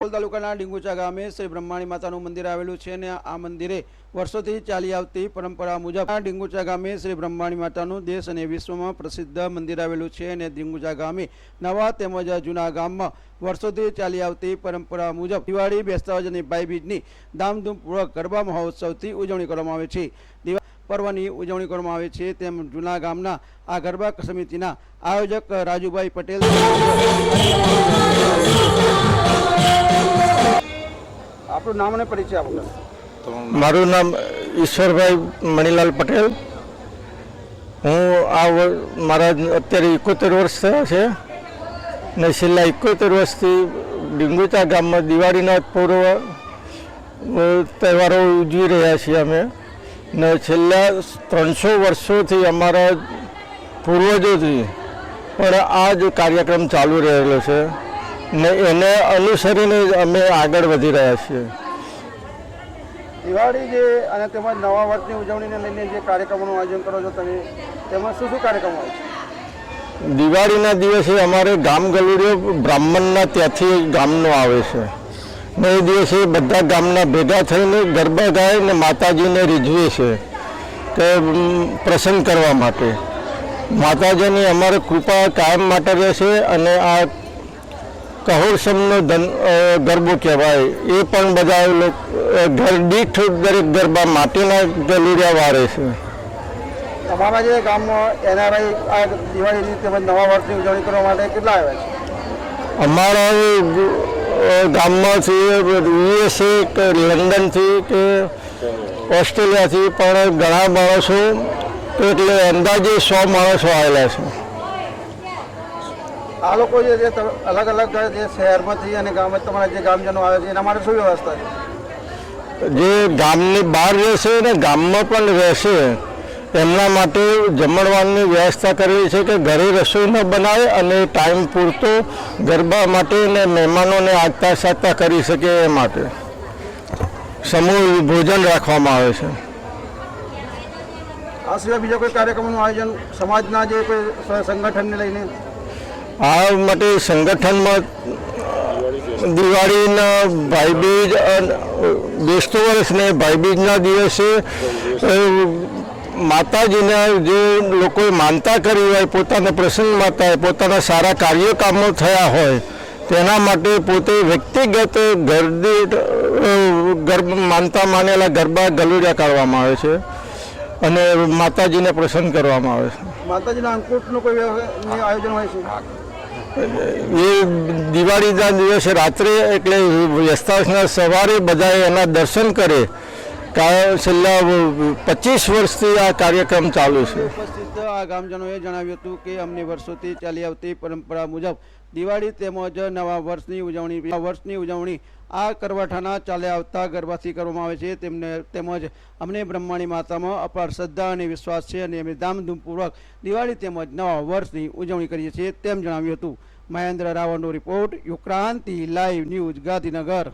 તાલુકાના ડીંગુચા ગામે શ્રી બ્રહ્માણી માતાનું મંદિર આવેલું છે અને આ મંદિરે વર્ષોથી ચાલી આવતી પરંપરા મુજબ આ ડીંગુચા ગામે શ્રી બ્રહ્માણી માતાનું દેશ અને વિશ્વમાં પ્રસિદ્ધ મંદિર આવેલું છે અને ડીંગુચા ગામે નવા તેમજ જૂના ગામમાં વર્ષોથી ચાલી આવતી પરંપરા મુજબ દિવાળી બેસતા અને ભાઈબીજની ધામધૂમપૂર્વક ગરબા મહોત્સવથી ઉજવણી કરવામાં આવે છે। પર્વની ઉજવણી કરવામાં આવે છે તેમ જૂના ગામના આ ગરબા સમિતિના આયોજક રાજુભાઈ પટેલ आपको नाम ने परिचय आपको? मारू नाम ईश्वरभाई मणिलाल पटेल। हूँ आ मारा अत्यारे 71 वर्ष थया छे ने छेल्ला 71 वर्षथी ડીંગુચા ગામમાં દિવાળીના પૂર્વ તહેવારો ઉજવી રહ્યા છીએ અમે ને છેલ્લા 300 વર્ષોથી અમારા પૂર્વજોથી પણ આ જ કાર્યક્રમ ચાલુ રહેલો છે ને એને અનુસરીને અમે આગળ વધી રહ્યા છીએ। દિવાળી જે અને તેમજ નવા વર્ષની ઉજવણીને લઈને જે કાર્યક્રમોનું આયોજન કરો છો તમે તેમાં શું શું કાર્યક્રમો હોય છે? દિવાળીના દિવસે અમારે ગામ ગલુડિયો બ્રાહ્મણના ત્યાંથી ગામનો આવે છે ને એ દિવસે બધા ગામના ભેગા થઈને ગરબા ગાય ને માતાજીને રીઝવે છે કે પ્રસન્ન કરવા માટે। માતાજીની અમારે કૃપા કાયમ માટે રહેશે અને આ કહોરસમનો ગરબો કહેવાય એ પણ બધા ઘર દીઠ દરેક ગરબા માટીના ગલુડિયા વારે છે। તમારા જે ગામમાં એનઆરઆઈ આ દિવાળીની તેમજ નવા વર્ષની ઉજવણી કરવા માટે કેટલા આવ્યા છે? અમારા ગામમાંથી યુએસએ કે લંડનથી કે ઓસ્ટ્રેલિયાથી પણ ઘણા માણસો એટલે અંદાજે 100 માણસો આવેલા છે। આ લોકો જે અલગ અલગ જે શહેરમાંથી અને ગામમાં તમારા જે ગામજનો આવે છે એના માટે શું વ્યવસ્થા છે? જે ગામની બહાર રહેશે ને ગામમાં પણ રહેશે એમના માટે જમણવારની વ્યવસ્થા કરેલી છે કે ઘરે રસોઈ ન બનાવે અને ટાઈમ પૂરતો ગરબા માટે ને મહેમાનોને આગતા સાગતા કરી શકે એ માટે સમૂહ ભોજન રાખવામાં આવે છે। આ સિવાય બીજા કોઈ કાર્યક્રમનું આયોજન સમાજના જે કોઈ સંગઠનને લઈને? આ માટે સંગઠનમાં દિવાળીના ભાઈબીજ બેસતું વર્ષને ભાઈબીજના દિવસે માતાજીના જે લોકોએ માનતા કરી હોય પોતાના પ્રસંગ માટે પોતાના સારા કાર્યકામો થયા હોય તેના માટે પોતે વ્યક્તિગત માનતા માનેલા ગરબા ગલુડિયા કાઢવામાં આવે છે અને માતાજીને પ્રસન્ન કરવામાં આવે છે। માતાજીના અંકુટનું કોઈ આયોજન હોય છે? એ દિવાળીના દિવસે રાત્રે એટલે વ્યસ્તાસના સવારે બધા એના દર્શન કરે। છેલ્લા 25 વર્ષથી આ કાર્યક્રમ ચાલુ છે। ઉપસ્થિત આ ગામજનોએ જણાવ્યું હતું કે અમને વર્ષોથી ચાલી આવતી પરંપરા મુજબ દિવાળી તેમજ નવા વર્ષની ઉજવણી આ કરવાઠાના ચાલ્યા આવતા ગરબાથી કરવામાં આવે છે તેમજ અમને બ્રહ્માણી માતામાં અપાર શ્રદ્ધા અને વિશ્વાસ છે અને અમે ધામધૂમપૂર્વક દિવાળી તેમજ નવા વર્ષની ઉજવણી કરીએ છીએ તેમ જણાવ્યું હતું। મહેન્દ્ર રાવળનો report, Yukranti live news, Gandhinagar.